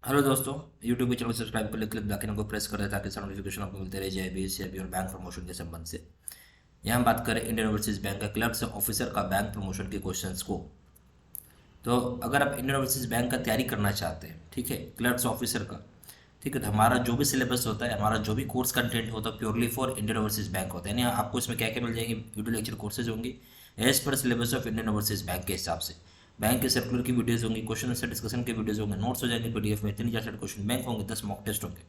Hello दोस्तों, YouTube के channel को सब्सक्राइब कर ले, क्लिक आइकन को प्रेस कर दे ताकि सारा नोटिफिकेशन आपको मिलते रहे जेआईबी सीआईबी और बैंक प्रमोशन के संबंध से। यहाँ हम बात करें इंडियन ओवरसीज बैंक का क्लर्क से ऑफिसर का बैंक प्रमोशन के क्वेश्चंस को। तो अगर आप इंडियन ओवरसीज बैंक का तैयारी करना चाहते हैं, ठीक है, क्लर्क से ऑफिसर का, ठीक है, तो हमारा जो भी सिलेबस होता है, हमारा जो भी कोर्स कंटेंट होता है purely for Indian Overseas Bank होता है। यानी आपको इसमें क्या क्या मिल जाएंगे, वीडियो लेक्चर कोर्सेज होंगी as per syllabus of Indian Overseas Bank के हिसाब से। बैंक के सर्कुलर की वीडियोस होंगी, क्वेश्चन आंसर डिस्कशन के वीडियोस होंगे, नोट्स हो जाएंगे पीडीएफ में, 3,000 क्वेश्चन बैंक होंगे, 10 मॉक टेस्ट होंगे।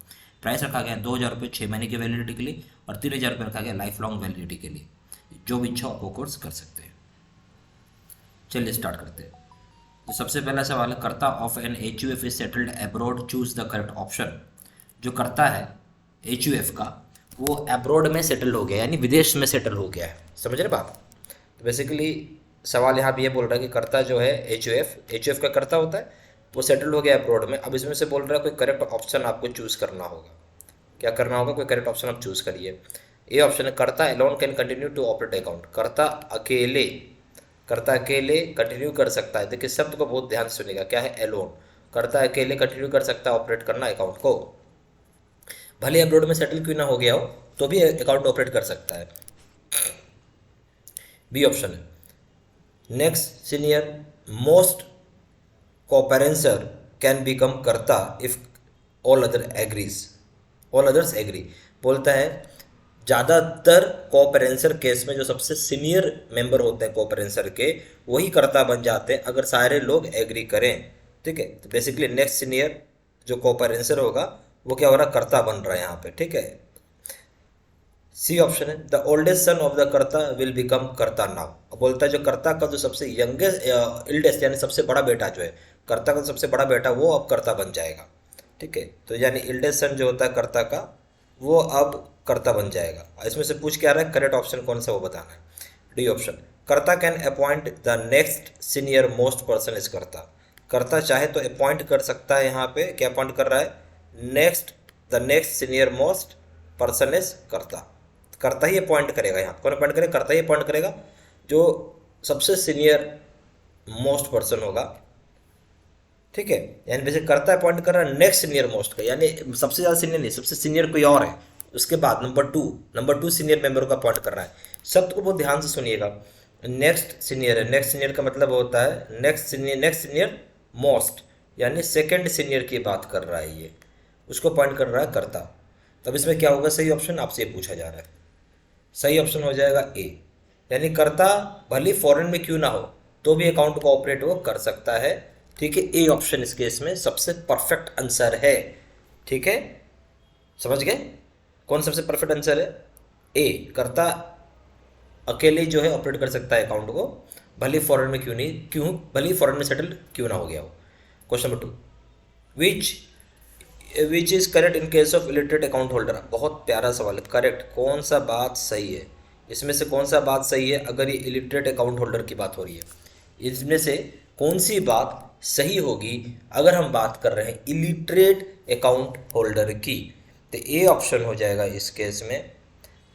प्राइस रखा गया है 2,000 रुपये 6 महीने की वैलिडिटी के लिए और 3,000 रुपये रखा गया लाइफ लॉन्ग वैलिडिटी के लिए। जो भी इच्छा हो वो कोर्स कर सकते हैं। चलिए स्टार्ट करते हैं। तो सबसे पहला सवाल है, karta of an H U F is settled abroad, choose the correct option. जो करता है एच यू एफ का, वो एब्रॉड में सेटल हो गया, यानी विदेश में सेटल हो गया है। समझ रहे बात? तो बेसिकली सवाल यहाँ भी ये बोल रहा है कि कर्ता जो है एच यू एफ का कर्ता होता है, वो सेटल हो गया अब्रॉड में। अब इसमें से बोल रहा है कोई करेक्ट ऑप्शन आपको चूज करना होगा। क्या करना होगा? कोई करेक्ट ऑप्शन आप चूज करिए। ए ऑप्शन है, karta alone can continue to operate account. Karta अकेले कंटिन्यू कर सकता है। देखिए शब्द को बहुत ध्यान से सुनिएगा, क्या है? एलोन। कर्ता अकेले कंटिन्यू कर सकता है ऑपरेट करना अकाउंट को, भले अब्रॉड में सेटल क्यों ना हो गया हो तो भी अकाउंट ऑपरेट कर सकता है। बी ऑप्शन है, next senior most coparcener can become Karta if all others agree. बोलता है ज़्यादातर कोऑपरेंसर केस में जो सबसे सीनियर मेंबर होते हैं कोऑपरेंसर के, वही कर्ता बन जाते हैं अगर सारे लोग एग्री करें। ठीक है, तो बेसिकली नेक्स्ट सीनियर जो कोऑपरेंसर होगा वो क्या हो रहा है? कर्ता बन रहा है यहाँ पे। ठीक है, सी ऑप्शन है, the oldest son of the कर्ता विल बिकम कर्ता नाउ। बोलता है जो कर्ता का जो सबसे यंगेस्ट इल्डेस्ट यानी सबसे बड़ा बेटा जो है, कर्ता का सबसे बड़ा बेटा, वो अब कर्ता बन जाएगा। ठीक है, तो यानी इल्डेस्ट सन जो होता है कर्ता का, वो अब कर्ता बन जाएगा। इसमें से पूछ क्या रहा है? करेक्ट ऑप्शन कौन सा वो बताना है। D option, karta can appoint the next senior most person is karta. Karta चाहे तो अपॉइंट कर सकता है। यहाँ पे क्या अपॉइंट कर रहा है? The next senior most person is कर्ता। करता ही अपॉइंट करेगा। यहाँ कौन अपॉइंट करेगा? करता ही अपॉइंट करेगा जो सबसे सीनियर मोस्ट पर्सन होगा। ठीक है, यानी वैसे करता अपॉइंट कर रहा है नेक्स्ट सीनियर मोस्ट का, यानी सबसे ज़्यादा सीनियर नहीं, सबसे सीनियर कोई और है, उसके बाद नंबर टू सीनियर मेंबर का अपॉइंट कर रहा है। शब्द को बहुत ध्यान से सुनिएगा। नेक्स्ट सीनियर है, नेक्स्ट सीनियर का मतलब होता है नेक्स्ट सीनियर मोस्ट, यानी सेकेंड सीनियर की बात कर रहा है ये, उसको अपॉइंट कर रहा है करता। तब इसमें क्या होगा? सही ऑप्शन आपसे ये पूछा जा रहा है। सही ऑप्शन हो जाएगा ए, यानी कर्ता भले फॉरेन में क्यों ना हो तो भी अकाउंट को ऑपरेट वो कर सकता है। ठीक है, ए ऑप्शन इस केस में सबसे परफेक्ट आंसर है। ठीक है, समझ गए कौन सबसे परफेक्ट आंसर है? ए, कर्ता अकेले जो है ऑपरेट कर सकता है अकाउंट को, भले फॉरेन में भले फॉरेन में सेटल क्यों ना हो गया हो। Question number 2, which which is correct in case of illiterate account holder. बहुत प्यारा सवाल है। करेक्ट, कौन सा बात सही है? इसमें से कौन सा बात सही है अगर ये इलिटरेट अकाउंट होल्डर की बात हो रही है? इसमें से कौन सी बात सही होगी अगर हम बात कर रहे हैं इलिटरेट अकाउंट होल्डर की? तो ए ऑप्शन हो जाएगा इस केस में,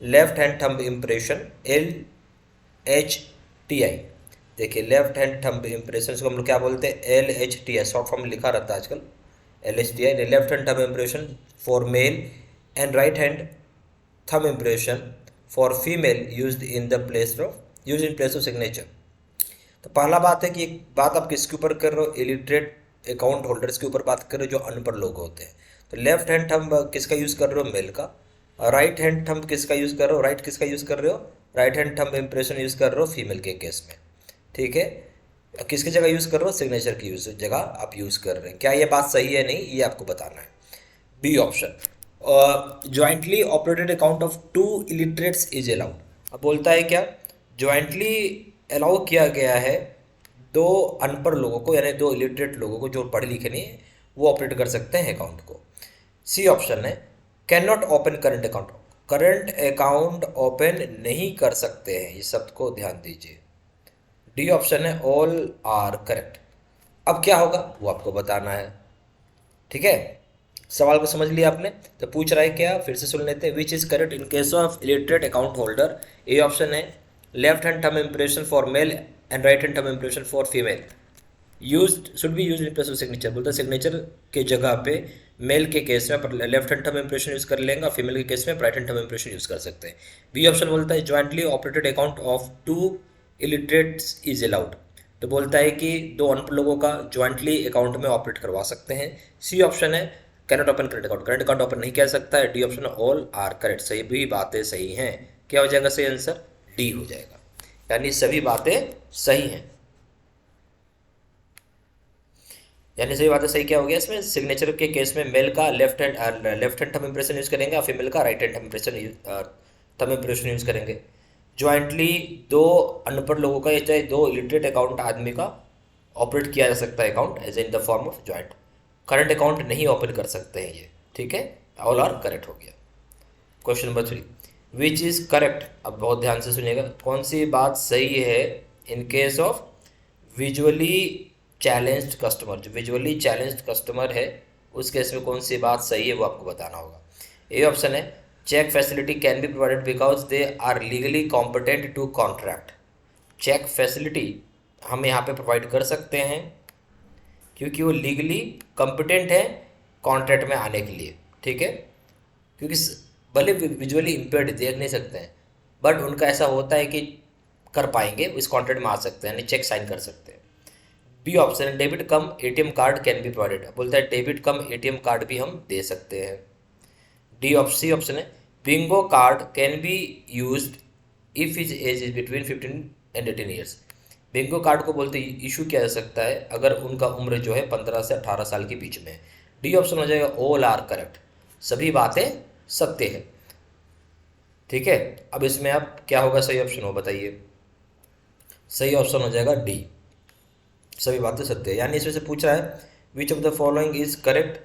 left hand thumb impression, LHTI। देखिए लेफ्ट हैंड थंब इम्प्रेशन को हम लोग क्या बोलते हैं? LHTI, शॉर्ट फॉर्म लिखा रहता है आजकल। LHTI, left hand thumb impression for male and right hand thumb impression for female used in place of signature. तो पहला बात है कि एक बात आप किसके ऊपर कर रहे हो? इलिटरेट अकाउंट होल्डर्स के ऊपर बात कर रहे हो, जो अनपढ़ लोग होते हैं। तो लेफ्ट हैंड थंब किसका यूज़ कर रहे हो? मेल का। राइट हैंड थंब किसका यूज़ कर रहे हो? किसका यूज़ कर रहे हो? Right hand thumb impression use कर रहे हो फीमेल के केस में। ठीक है, किसकी जगह यूज़ कर रहे हो? सिग्नेचर की जगह आप यूज़ कर रहे हैं। क्या ये बात सही है? नहीं, ये आपको बताना है। B option, jointly operated account of 2 illiterates is allowed. अब बोलता है क्या? ज्वाइंटली अलाउ किया गया है 2 अनपढ़ लोगों को, यानी 2 इलिटरेट लोगों को जो पढ़े लिखे नहीं है, वो ऑपरेट कर सकते हैं अकाउंट को। सी ऑप्शन है, can not open current account. Current account open नहीं कर सकते हैं, ये शब्द को ध्यान दीजिए। डी ऑप्शन है, ऑल आर करेक्ट। अब क्या होगा वो आपको बताना है। ठीक है, सवाल को समझ लिया आपने? तो पूछ रहा है क्या, फिर से सुन लेते हैं। Which is correct in case of illiterate account holder? A option है, left hand thumb impression for male and right hand thumb impression for female should be use in place of signature, बोलता है signature के जगह पे mail के case में left hand thumb impression use कर लेंगे, फीमेल के केस में right hand thumb impression use कर सकते हैं। बी ऑप्शन बोलता है jointly operated account of two illiterates is allowed, तो बोलता है कि दो अनपढ़ लोगों का ज्वाइंटली अकाउंट में ऑपरेट करवा सकते हैं। सी ऑप्शन है cannot open current account, current account open नहीं कर सकता है। D option all are correct, सही भी बातें सही हैं। क्या हो जाएगा सही आंसर? डी हो जाएगा, यानी सभी बातें सही हैं। यानी सही बातें सही क्या हो गया इसमें? सिग्नेचर के केस में मेल का left hand thumb impression use करेंगे और फीमेल का right hand thumb impression use करेंगे। ज्वाइंटली दो अनपढ़ लोगों का या चाहे दो इलिटरेट अकाउंट आदमी का ऑपरेट किया जा सकता है account as in the form of joint. Current account नहीं ओपन कर सकते हैं ये, ठीक है, ऑल आर करेक्ट हो गया। Question number 3, which is correct. अब बहुत ध्यान से सुनिएगा, कौन सी बात सही है इन case of visually challenged customer. जो विजुअली चैलेंज्ड कस्टमर है उस केस में कौन सी बात सही है वो आपको बताना होगा। ए ऑप्शन है cheque facility can be provided because they are legally competent to contract. Cheque facility हम यहाँ पे प्रोवाइड कर सकते हैं क्योंकि वो लीगली कॉम्पिटेंट है कॉन्ट्रैक्ट में आने के लिए, ठीक है, क्योंकि भले विजुअली इम्पेयर्ड देख नहीं सकते हैं बट उनका ऐसा होता है कि कर पाएंगे, इस कॉन्ट्रैक्ट में आ सकते हैं, यानी चेक साइन कर सकते हैं। बी ऑप्शन है debit come ATM card can be provided, बोलता है डेबिट कम एटीएम कार्ड भी हम दे सकते हैं। सी ऑप्शन है Bingo card can be used if his age is between 15 and 18 years. Bingo card को बोलते इशू किया जा सकता है अगर उनका उम्र जो है 15 से 18 साल के बीच में। डी ऑप्शन हो जाएगा ऑल आर करेक्ट, सभी बातें सत्य है, ठीक है। अब इसमें आप क्या होगा सही ऑप्शन हो बताइए? सही ऑप्शन हो जाएगा डी, सभी बातें सत्य है। यानी इसमें से पूछ रहा है which of the following is correct,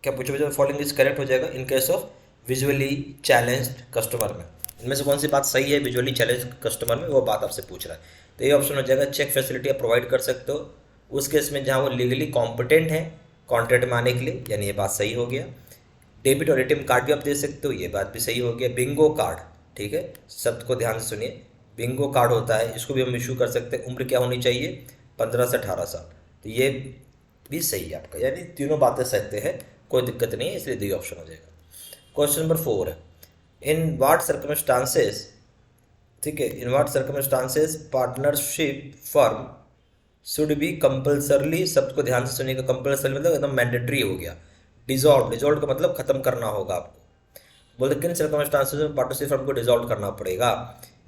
क्या पूछो which of the following is correct हो जाएगा इन case of visually challenged customer में। इनमें से कौन सी बात सही है विजुअली चैलेंज्ड कस्टमर में, वो बात आपसे पूछ रहा है। तो ये ऑप्शन हो जाएगा चेक फैसिलिटी आप प्रोवाइड कर सकते हो उस केस में जहाँ वो लीगली कॉम्पिटेंट है कॉन्ट्रैक्ट में आने के लिए, यानी ये बात सही हो गया। डेबिट और एटीएम कार्ड भी आप दे सकते हो, ये बात भी सही हो गया। बिंगो कार्ड, ठीक है, शब्द को ध्यान से सुनिए, बिंगो कार्ड होता है, इसको भी हम इशू कर सकते हैं। उम्र क्या होनी चाहिए? 15 से 18 साल, तो ये भी सही है आपका, यानी तीनों बातें सत्य है, कोई दिक्कत नहीं है, इसलिए डी ऑप्शन हो जाएगा। क्वेश्चन नंबर 4 है इन वाट सर्कमस्टांसेस, ठीक है, in what circumstances partnership firm should be compulsorily, शब्द को ध्यान से सुनिएगा, कंपल्सरी मतलब एकदम मैंडेटरी हो गया। डिजॉल्व, डिजॉल्व का मतलब खत्म करना होगा आपको। बोलते किन सर्कमस्टांसेस में पार्टनरशिप फर्म को डिजॉल्व करना पड़ेगा?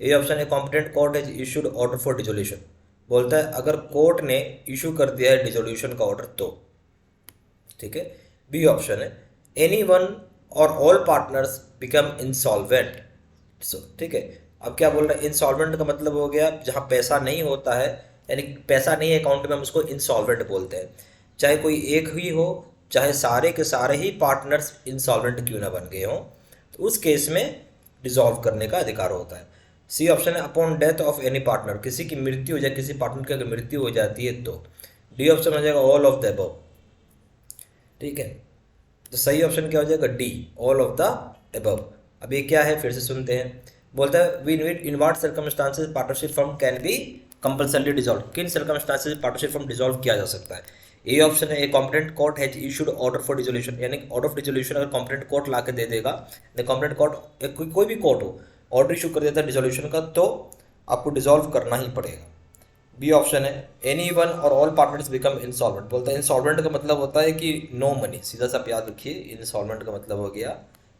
ये ऑप्शन है competent court has issued order for dissolution, बोलता है अगर कोर्ट ने इशू कर दिया है डिसोल्यूशन का ऑर्डर तो, ठीक है। बी ऑप्शन है एनी वन और ऑल पार्टनर्स बिकम इंसॉल्वेंट, ठीक है। अब क्या बोल रहा है? इंसॉल्वेंट का मतलब हो गया जहाँ पैसा नहीं होता है, यानी पैसा नहीं है अकाउंट में, हम उसको इंसॉल्वेंट बोलते हैं। चाहे कोई एक ही हो, चाहे सारे के सारे ही पार्टनर्स इंसॉल्वेंट क्यों ना बन गए हों, तो उस केस में डिसॉल्व करने का अधिकार होता है। सी ऑप्शन है upon death of any partner, किसी की मृत्यु हो जाए, किसी पार्टनर की अगर मृत्यु हो जाती है तो। डी ऑप्शन हो जाएगा ऑल ऑफ द अबव, ठीक है। तो सही ऑप्शन क्या हो जाएगा? D, all of the above. अब ये क्या है फिर से सुनते हैं। बोलता है we need in what circumstances partnership firm can be compulsorily dissolve, किन सर्कमस्टांसेस पार्टनरशिप फर्म डिसॉल्व किया जा सकता है? ए ऑप्शन है a competent court has issued order for dissolution, यानी ऑर्डर ऑफ डिसोल्यूशन अगर कॉम्पिटेंट कोर्ट ला के दे देगा, कॉम्पिटेंट कोर्ट कोई भी कोर्ट हो ऑर्डर इशू कर देता है डिसोल्यूशन का, तो आपको डिसॉल्व करना ही पड़ेगा। बी ऑप्शन है एनी वन और ऑल पार्टनर्स बिकम इंसॉल्वेंट, बोलता है इंसॉल्वेंट का मतलब होता है कि नो मनी, सीधा सा आप याद रखिए, इंसॉल्वेंट का मतलब हो गया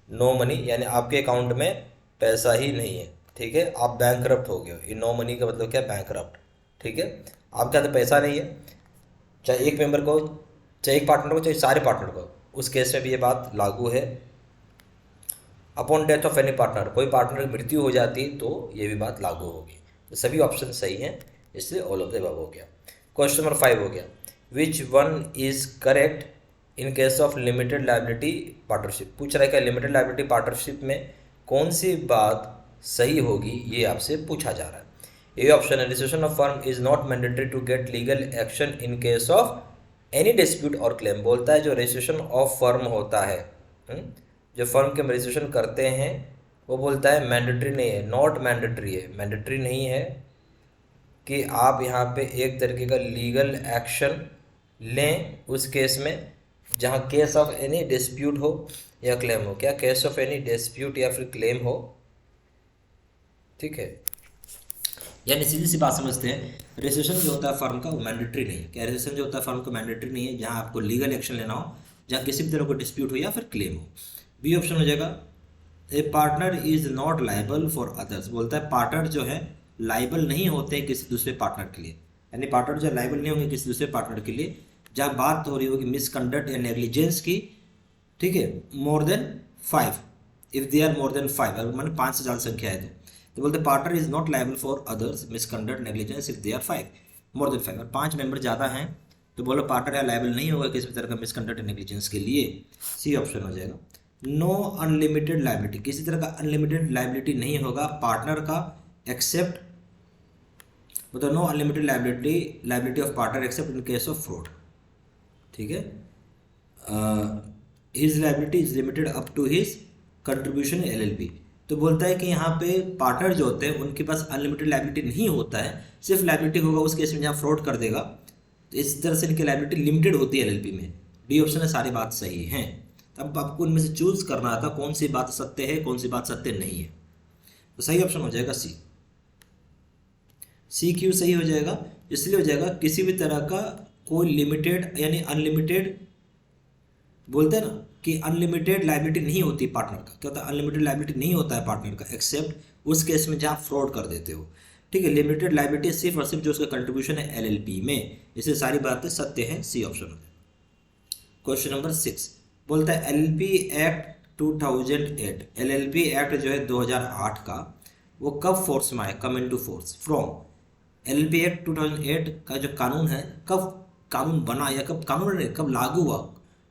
नो मनी, यानी आपके अकाउंट में पैसा ही नहीं है, ठीक है, आप बैंकरप्ट हो गए हो। नो मनी का मतलब क्या? बैंकरप्ट, ठीक है, आपके हाथ पैसा नहीं है, चाहे एक मेंबर को, चाहे एक पार्टनर को, चाहे सारे पार्टनर को, उस केस में भी ये बात लागू है। Upon death of any partner, कोई पार्टनर की मृत्यु हो जाती है तो ये भी बात लागू होगी। तो सभी ऑप्शन सही हैं, इसलिए ऑल ऑफ द अबव हो गया। क्वेश्चन नंबर 5 हो गया which one is correct in case of limited liability partnership, पूछ रहा है क्या लिमिटेड लायबिलिटी पार्टनरशिप में कौन सी बात सही होगी, ये आपसे पूछा जा रहा है। ए ऑप्शन है registration of firm is not mandatory to get legal action in case of any dispute और क्लेम, बोलता है जो रजिस्ट्रेशन ऑफ फर्म होता है, जो फर्म के हम रजिस्ट्रेशन करते हैं, वो बोलता है मैंडेटरी नहीं है, नॉट मैंडेटरी है, मैंडेटरी नहीं है, कि आप यहाँ पे एक तरीके का लीगल एक्शन लें उस केस में जहाँ केस ऑफ एनी डिस्प्यूट हो या क्लेम हो। क्या केस ऑफ एनी डिस्प्यूट या फिर क्लेम हो, ठीक है। यानी सीधी सी बात समझते हैं, रजिस्ट्रेशन जो होता है फर्म का वो मैंडेटरी नहीं है। क्या रजिस्ट्रेशन जो होता है फर्म का मैंडेटरी नहीं है जहाँ आपको लीगल एक्शन लेना हो, जहाँ किसी भी तरह को डिस्प्यूट हो या फिर क्लेम हो। बी ऑप्शन हो जाएगा, a partner is not liable for others. बोलता है पार्टनर जो है लाइबल नहीं होते किसी दूसरे पार्टनर के लिए, यानी पार्टनर जो लाइबल नहीं होंगे किसी दूसरे पार्टनर के लिए जहाँ बात हो रही होगी मिसकंडक्ट या नेग्लिजेंस की, ठीक है, more than 5, if they are more than 5, अगर मैंने 5 से ज़्यादा संख्या है तो बोलते partner is not liable for others misconduct negligence if they are 5 more than 5। और 5 मेंबर ज़्यादा हैं तो बोलो पार्टनर या लाइबल नहीं होगा किसी भी तरह का मिसकंडक्ट नेग्लिजेंस के लिए। सी ऑप्शन हो जाएगा। नो अनलिमिटेड लाइबिलिटी, किसी तरह का अनलिमिटेड लाइबिलिटी नहीं होगा पार्टनर का एक्सेप्ट, मतलब no unlimited liability of partner except in case of fraud, ठीक है। His liability is limited up to his contribution LLP. तो बोलता है कि यहाँ पे पार्टनर जो होते हैं उनके पास अनलिमिटेड लाइबिलिटी नहीं होता है, सिर्फ लाइबिलिटी होगा उस केस में जहाँ फ्रॉड कर देगा, तो इस तरह से इनकी लाइबिलिटी लिमिटेड होती है एलएलपी में। डी ऑप्शन है, सारी बात सही है। अब आपको इनमें से चूज करना था कौन सी बात सत्य है कौन सी बात सत्य नहीं है। तो सही ऑप्शन हो जाएगा सी। सी क्यों सही हो जाएगा? इसलिए हो जाएगा किसी भी तरह का कोई लिमिटेड यानी अनलिमिटेड, बोलते हैं ना कि अनलिमिटेड लाइबिलिटी नहीं होती पार्टनर का। क्या होता है? अनलिमिटेड लाइबिलिटी नहीं होता है पार्टनर का एक्सेप्ट उस केस में जहाँ फ्रॉड कर देते हो, ठीक है। लिमिटेड लाइबिलिटी सिर्फ और सिर्फ जो उसका कंट्रीब्यूशन है एलएलपी में, इससे सारी बातें सत्य हैं। सी ऑप्शन हो जाएगा। क्वेश्चन नंबर 6 बोलता है एलएलपी एक्ट 2008, एलएलपी एक्ट जो है 2008 का, वो कब फोर्स में आया, come into force from. LLP act 2008 का जो कानून है कब कानून बना या कब कानून कब लागू हुआ।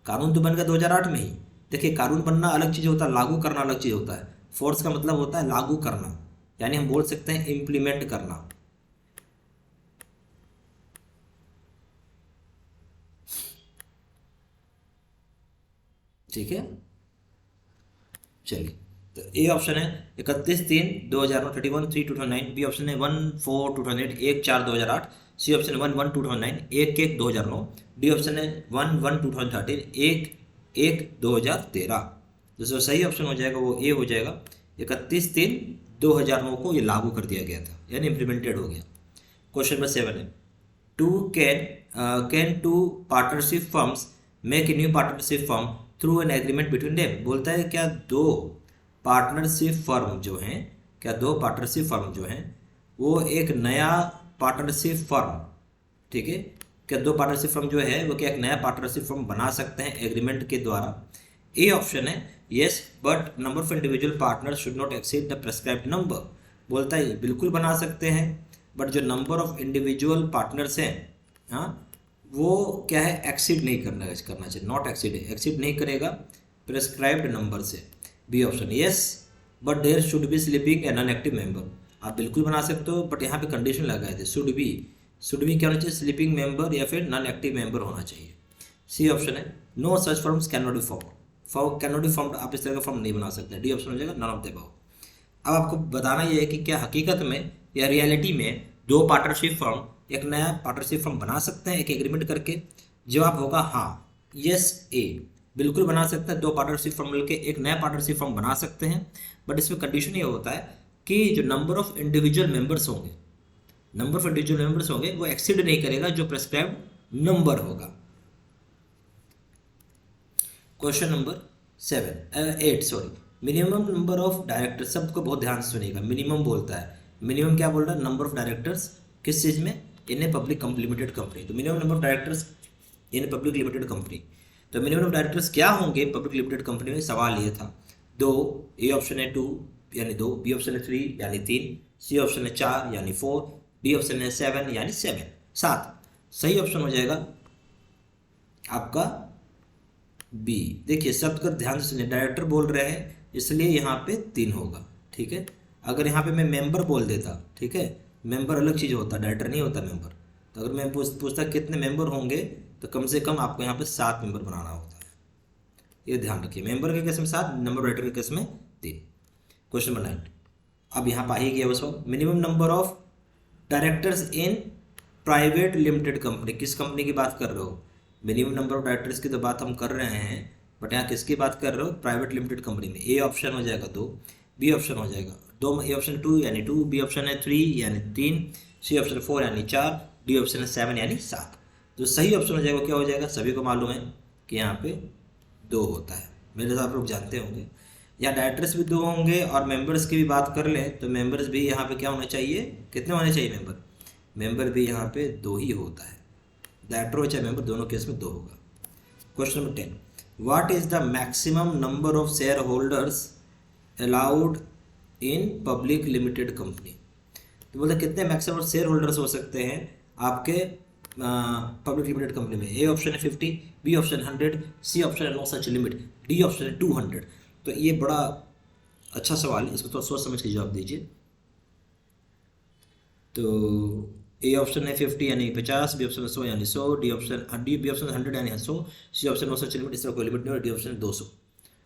कानून तो बन गया 2008 में ही। देखिए कानून बनना अलग चीज़ होता है, लागू करना अलग चीज़ होता है। फोर्स का मतलब होता है लागू करना, यानी हम बोल सकते हैं इम्प्लीमेंट करना, ठीक है। चलिए तो ए ऑप्शन है 31/3/2009, 31/3/2009। बी ऑप्शन है 1/4/2008, 1/4/2008। सी ऑप्शन है 1/1/2009, 1/1/2009। डी ऑप्शन है 1/1/2013, 1/1/2013। तो सही ऑप्शन हो जाएगा वो ए हो जाएगा। 31/3/2009 को ये लागू कर दिया गया था, यानी इम्प्लीमेंटेड हो गया। क्वेश्चन नंबर 7 है can two partnership firms make a new partnership firm through an agreement between them. बोलता है क्या दो पार्टनरशिप फर्म जो हैं, क्या दो पार्टनरशिप फर्म जो हैं वो एक नया पार्टनरशिप फर्म, ठीक है, क्या दो पार्टनरशिप फर्म जो है वो क्या एक नया पार्टनरशिप फर्म बना सकते हैं एग्रीमेंट के द्वारा। ए ऑप्शन है yes but number of individual partner should not exceed the prescribed number. बोलता है बिल्कुल बना सकते हैं बट जो नंबर ऑफ इंडिविजुअल पार्टनर्स हैं, हाँ, वो क्या है एक्सीड नहीं करना चाहिए, नॉट एक्सीड, एक्सीड नहीं करेगा प्रेस्क्राइब्ड नंबर से। B option yes but there should be sleeping a non active member. आप बिल्कुल बना सकते हो बट यहाँ पे कंडीशन लगाए थे, शुड बी क्या होना चाहिए, स्लीपिंग मेंबर या फिर नॉन एक्टिव मेंबर होना चाहिए। सी ऑप्शन है no such forms can not be form, can not be form, आप इस तरह का फॉर्म नहीं बना सकते। डी ऑप्शन हो जाएगा नॉन ऑफ द अबव। अब आपको बताना ये है कि क्या हकीकत में या रियलिटी में दो पार्टनरशिप फर्म एक नया पार्टनरशिप फर्म बना सकते हैं एक एग्रीमेंट करके। जवाब होगा हाँ, यस ए, बिल्कुल बना सकते हैं। दो पार्टनरशिप फर्म मिलकर एक नया पार्टनरशिप फर्म बना सकते हैं, बट इसमें कंडीशन ये होता है कि जो नंबर ऑफ इंडिविजुअल मेंबर्स होंगे वो एक्सीड नहीं करेगा जो प्रेस्क्राइब्ड नंबर होगा। Question number 8 minimum number of directors, सबको बहुत ध्यान से सुनिएगा। मिनिमम बोलता है, मिनिमम क्या बोल रहा है, नंबर ऑफ डायरेक्टर्स किस चीज़ में, इन ए पब्लिक लिमिटेड कंपनी। तो minimum number of directors in a public limited company, तो मिनिमम ऑफ डायरेक्टर्स क्या होंगे पब्लिक लिमिटेड कंपनी में, सवाल ये था। 2, ए ऑप्शन है 2 यानी 2, बी ऑप्शन है 3 यानी 3, सी ऑप्शन है 4 यानी 4, डी ऑप्शन है 7 यानी 7। सही ऑप्शन हो जाएगा आपका बी। देखिए शब्द का ध्यान से सुनिए, डायरेक्टर बोल रहे हैं इसलिए यहाँ पे 3 होगा, ठीक है। अगर यहाँ पे मैं मेंबर बोल देता, ठीक है, मेंबर अलग चीज़ होता, डायरेक्टर नहीं होता मेंबर। तो अगर मैं पूछता कितने मेंबर होंगे तो कम से कम आपको यहाँ पे 7 मेंबर बनाना होता है, ये ध्यान रखिए। मेंबर के केस में 7, नंबर डायरेक्टर के केस में 3। क्वेश्चन नंबर 9 अब यहाँ पर आ ही गया बस। Minimum number of directors in private limited company, किस कंपनी की बात कर रहे हो? मिनिमम नंबर ऑफ डायरेक्टर्स की तो बात हम कर रहे हैं, बट यहाँ किसकी बात कर रहे हो? प्राइवेट लिमिटेड कंपनी में। ए ऑप्शन हो जाएगा 2, बी ऑप्शन हो जाएगा 2, ए ऑप्शन 2 यानी 2, बी ऑप्शन है 3 यानी 3, सी ऑप्शन 4 यानी 4, डी ऑप्शन है 7 यानी 7। तो सही ऑप्शन हो जाएगा, क्या हो जाएगा? सभी को मालूम है कि यहाँ पे 2 होता है, मेरे साथ आप लोग जानते होंगे। यहाँ डायरेक्टर्स भी 2 होंगे, और मेंबर्स की भी बात कर लें तो मेंबर्स भी यहाँ पे क्या होने चाहिए? कितने होने चाहिए मेंबर? मेंबर भी यहाँ पे 2 ही होता है, डायरेक्टर हो चाहे मेंबर, दोनों केस में 2 होगा। Question number 10, what is the maximum number of share holders allowed in public limited company? तो बोलते कितने मैक्सिमम शेयर होल्डर्स हो सकते हैं आपके पब्लिक लिमिटेड कंपनी में? ए ऑप्शन है 50, बी ऑप्शन 100, सी ऑप्शन है no such limit, D option है 200। तो ये बड़ा अच्छा सवाल है, इसको थोड़ा सोच समझ के जवाब दीजिए। तो ए ऑप्शन है 50 यानी 50, बी ऑप्शन 100 यानी 100, बी ऑप्शन 100 यानी 100, C option no such limit, इसका कोई लिमिट नहीं, और डी ऑप्शन 200,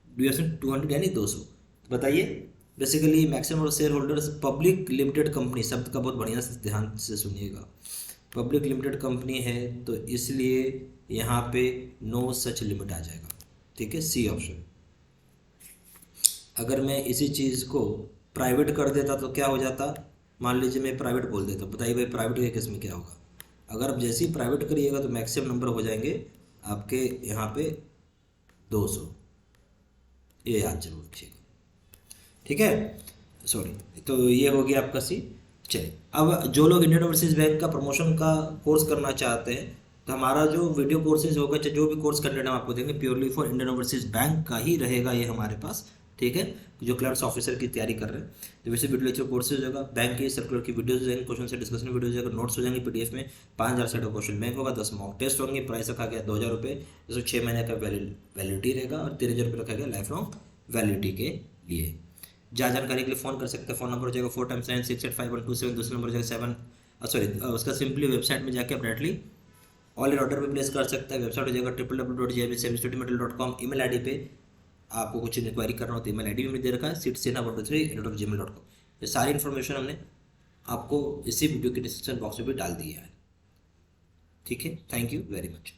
डी ऑप्शन 200 यानी 200। तो बताइए, basically maximum share holders public limited company, शब्द का बहुत बढ़िया से ध्यान से सुनिएगा, पब्लिक लिमिटेड कंपनी है तो इसलिए यहाँ पे नो सच लिमिट आ जाएगा। ठीक है, सी ऑप्शन। अगर मैं इसी चीज़ को प्राइवेट कर देता तो क्या हो जाता? मान लीजिए मैं प्राइवेट बोल देता, बताइए भाई प्राइवेट के केस में क्या होगा? अगर आप जैसे ही प्राइवेट करिएगा तो मैक्सिमम नंबर हो जाएंगे आपके यहाँ पे 200, ये याद जरूर रखिएगा। ठीक है, सॉरी, तो ये हो गया आपका सी। चलिए, अब जो लोग इंडियन ओवरसीज बैंक का प्रमोशन का कोर्स करना चाहते हैं, तो हमारा जो वीडियो कोर्सेज होगा, चाहे जो भी कोर्स कंटेंट हम आपको देंगे, purely for Indian Overseas bank का ही रहेगा ये हमारे पास। ठीक है, जो क्लर्क्स ऑफिसर की तैयारी कर रहे हैं, तो वैसे वीडियो लेक्चर कोर्सेज होगा, बैंक की सर्कुलर की वीडियोज हो जाएंगे, क्वेश्चन से डिस्कशन वीडियोज हो जाएगा, नोट्स हो जाएंगे पीडीएफ में, 5000 सेट ऑफ क्वेश्चन बैंक होगा, 10 मॉक टेस्ट होंगे, प्राइस रखा गया 2000 रुपये, जिसमें 6 महीने का वैलिडिटी रहेगा, और 13,000 रुपये रखा गया लाइफ लॉन्ग वैलिडिटी के लिए। ज़्यादा जानकारी के लिए फ़ोन कर सकते हैं, फ़ोन नंबर हो जाएगा 4 टाइम्स 9685127, दूसरा नंबर हो जाएगा 7 उसका सिंपली वेबसाइट में जाके आप डायरेक्टली ऑल ऑर्डर भी प्लेस कर सकते हैं। वेबसाइट हो जाएगा www.jbcmstudymetal.com। ईमेल आईडी पे आपको कुछ इंक्वायरी करना हो तो ईमेल आईडी भी दे रखा है, seatsena123@gmail.com। ये सारी इन्फॉर्मेशन हमने आपको इसी वीडियो के डिस्क्रिप्शन बॉक्स में भी डाल दी है। ठीक है, थैंक यू वेरी मच।